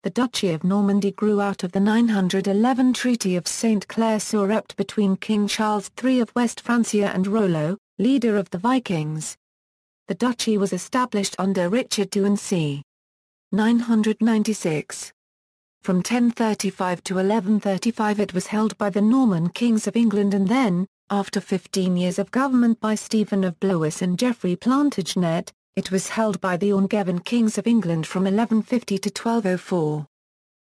The Duchy of Normandy grew out of the 911 Treaty of Saint-Clair-sur-Epte between King Charles III of West Francia and Rollo, leader of the Vikings. The duchy was established under Richard II and c. 996. From 1035 to 1135 it was held by the Norman kings of England, and then, after 15 years of government by Stephen of Blois and Geoffrey Plantagenet, it was held by the Angevin kings of England from 1150 to 1204.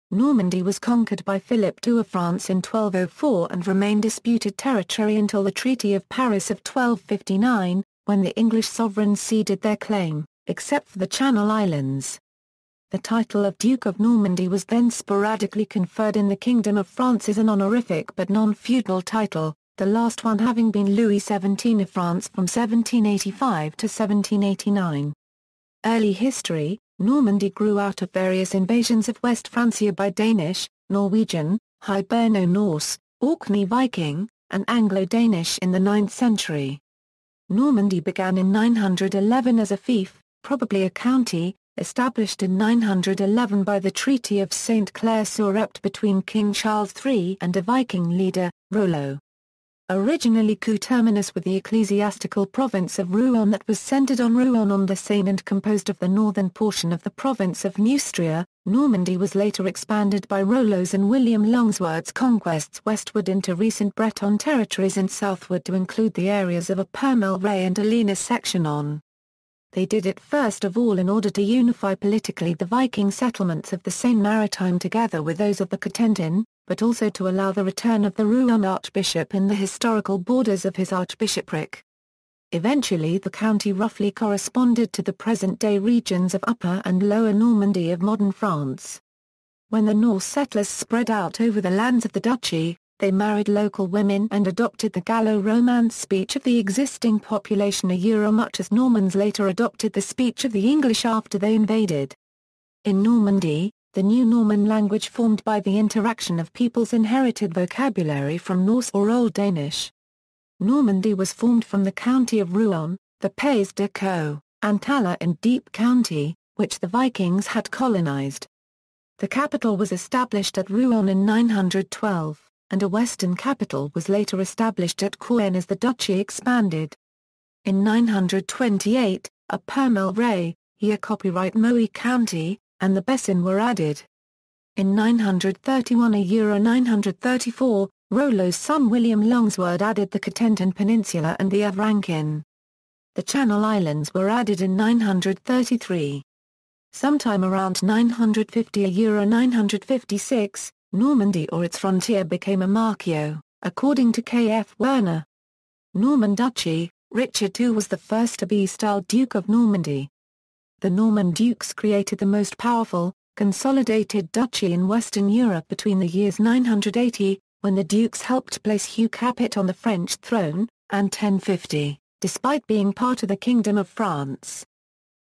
Normandy was conquered by Philip II of France in 1204 and remained disputed territory until the Treaty of Paris of 1259, when the English sovereigns ceded their claim, except for the Channel Islands. The title of Duke of Normandy was then sporadically conferred in the Kingdom of France as an honorific but non-feudal title, the last one having been Louis XVII of France from 1785 to 1789. Early history: Normandy grew out of various invasions of West Francia by Danish, Norwegian, Hiberno-Norse, Orkney Viking, and Anglo-Danish in the 9th century. Normandy began in 911 as a fief, probably a county, established in 911 by the Treaty of Saint-Clair-sur-Epte between King Charles III and a Viking leader, Rollo. Originally coterminous with the ecclesiastical province of Rouen that was centered on Rouen-on-the-Seine and composed of the northern portion of the province of Neustria, Normandy was later expanded by Rollo's and William Longsword's conquests westward into recent Breton territories and southward to include the areas of Upper-Melray and Alençon. They did it first of all in order to unify politically the Viking settlements of the Seine Maritime together with those of the Cotentin, but also to allow the return of the Rouen archbishop in the historical borders of his archbishopric. Eventually the county roughly corresponded to the present-day regions of Upper and Lower Normandy of modern France. When the Norse settlers spread out over the lands of the duchy, they married local women and adopted the Gallo-Romance speech of the existing population much as Normans later adopted the speech of the English after they invaded. In Normandy, the new Norman language formed by the interaction of peoples inherited vocabulary from Norse or Old Danish. Normandy was formed from the county of Rouen, the Pays de Caux, and Tala in Deep County, which the Vikings had colonized. The capital was established at Rouen in 912, and a western capital was later established at Caen as the duchy expanded. In 928, Upper-Melray, copyright Moe County, and the Bessin were added. In 931 and 934, Rollo's son William Longsword added the Cotentin Peninsula and the Avranches. The Channel Islands were added in 933. Sometime around 950 and 956, Normandy or its frontier became a marquio, according to K.F. Werner. Norman Duchy: Richard II was the first to be styled Duke of Normandy. The Norman dukes created the most powerful, consolidated duchy in Western Europe between the years 980, when the dukes helped place Hugh Capet on the French throne, and 1050, despite being part of the Kingdom of France.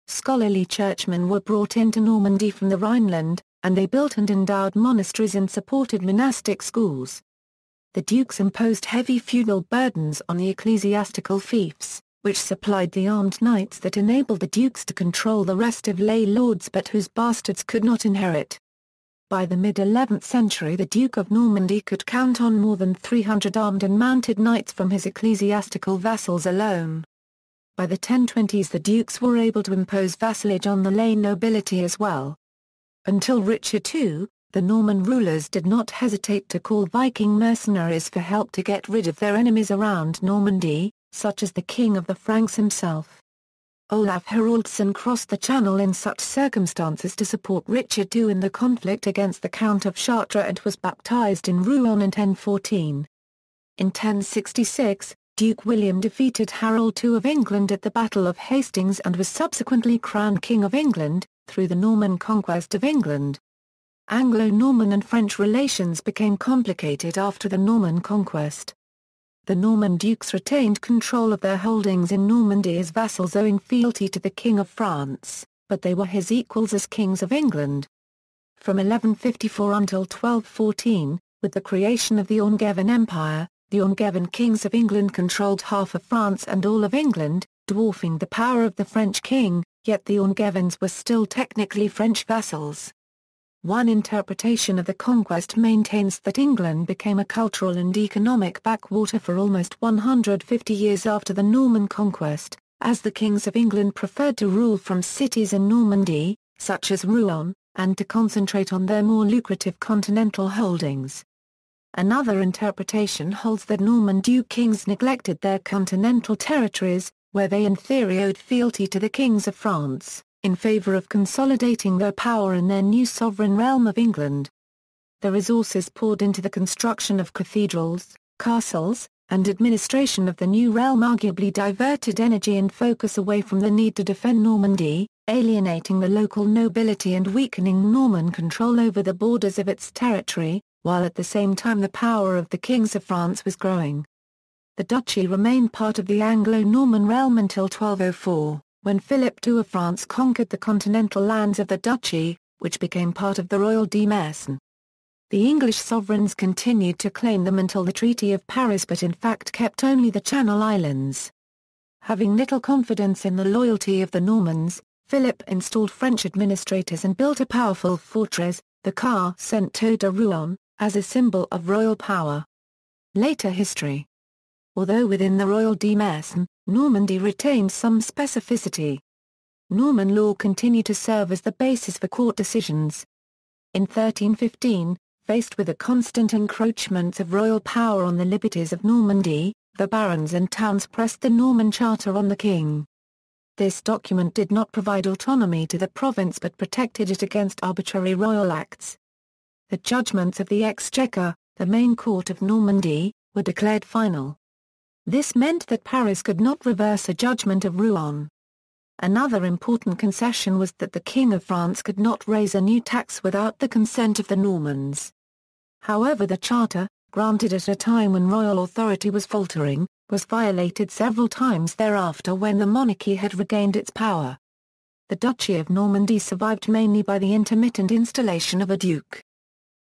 Scholarly churchmen were brought into Normandy from the Rhineland, and they built and endowed monasteries and supported monastic schools. The dukes imposed heavy feudal burdens on the ecclesiastical fiefs, which supplied the armed knights that enabled the dukes to control the rest of lay lords but whose bastards could not inherit. By the mid-11th century the Duke of Normandy could count on more than 300 armed and mounted knights from his ecclesiastical vassals alone. By the 1020s the dukes were able to impose vassalage on the lay nobility as well. Until Richard II, the Norman rulers did not hesitate to call Viking mercenaries for help to get rid of their enemies around Normandy, such as the King of the Franks himself. Olaf Haraldsson crossed the Channel in such circumstances to support Richard II in the conflict against the Count of Chartres and was baptized in Rouen in 1014. In 1066, Duke William defeated Harold II of England at the Battle of Hastings and was subsequently crowned King of England, through the Norman conquest of England. Anglo-Norman and French relations became complicated after the Norman conquest. The Norman dukes retained control of their holdings in Normandy as vassals owing fealty to the King of France, but they were his equals as kings of England. From 1154 until 1214, with the creation of the Angevin Empire, the Angevin kings of England controlled half of France and all of England, dwarfing the power of the French king, yet the Angevins were still technically French vassals. One interpretation of the conquest maintains that England became a cultural and economic backwater for almost 150 years after the Norman conquest, as the kings of England preferred to rule from cities in Normandy, such as Rouen, and to concentrate on their more lucrative continental holdings. Another interpretation holds that Norman Duke kings neglected their continental territories, where they in theory owed fealty to the kings of France, in favour of consolidating their power in their new sovereign realm of England. The resources poured into the construction of cathedrals, castles, and administration of the new realm arguably diverted energy and focus away from the need to defend Normandy, alienating the local nobility and weakening Norman control over the borders of its territory, while at the same time the power of the kings of France was growing. The duchy remained part of the Anglo-Norman realm until 1204, when Philip II of France conquered the continental lands of the duchy, which became part of the Royal Demesne. The English sovereigns continued to claim them until the Treaty of Paris but in fact kept only the Channel Islands. Having little confidence in the loyalty of the Normans, Philip installed French administrators and built a powerful fortress, the Quai Saint-Ouen de Rouen, as a symbol of royal power. Later history. Although within the Royal Demesne, Normandy retained some specificity. Norman law continued to serve as the basis for court decisions. In 1315, faced with the constant encroachments of royal power on the liberties of Normandy, the barons and towns pressed the Norman Charter on the king. This document did not provide autonomy to the province but protected it against arbitrary royal acts. The judgments of the Exchequer, the main court of Normandy, were declared final. This meant that Paris could not reverse a judgment of Rouen. Another important concession was that the King of France could not raise a new tax without the consent of the Normans. However, the charter, granted at a time when royal authority was faltering, was violated several times thereafter when the monarchy had regained its power. The Duchy of Normandy survived mainly by the intermittent installation of a duke.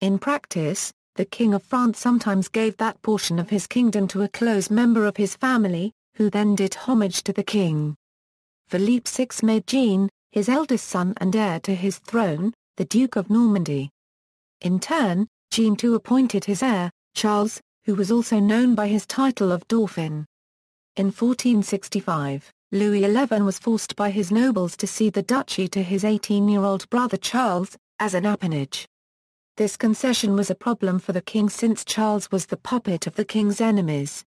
In practice, the King of France sometimes gave that portion of his kingdom to a close member of his family, who then did homage to the king. Philippe VI made Jean, his eldest son and heir to his throne, the Duke of Normandy. In turn, Jean too appointed his heir, Charles, who was also known by his title of Dauphin. In 1465, Louis XI was forced by his nobles to cede the duchy to his 18-year-old brother Charles, as an appanage. This concession was a problem for the king since Charles was the puppet of the king's enemies.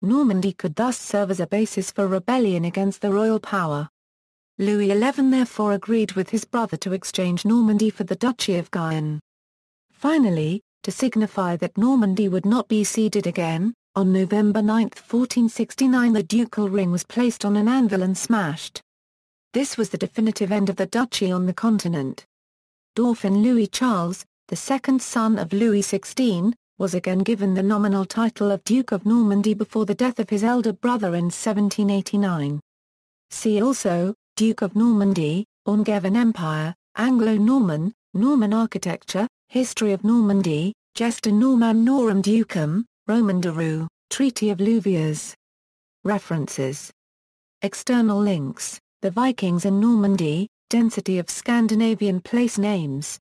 Normandy could thus serve as a basis for rebellion against the royal power. Louis XI therefore agreed with his brother to exchange Normandy for the Duchy of Guyenne. Finally, to signify that Normandy would not be ceded again, on November 9, 1469 the ducal ring was placed on an anvil and smashed. This was the definitive end of the duchy on the continent. Dauphin Louis Charles, the second son of Louis XVI, was again given the nominal title of Duke of Normandy before the death of his elder brother in 1789. See also, Duke of Normandy, Angevin Empire, Anglo-Norman, Norman architecture, History of Normandy, Gesta Normannorum Ducum, Roman de Roux, Treaty of Louviers. References. External links, The Vikings in Normandy, Density of Scandinavian Place Names.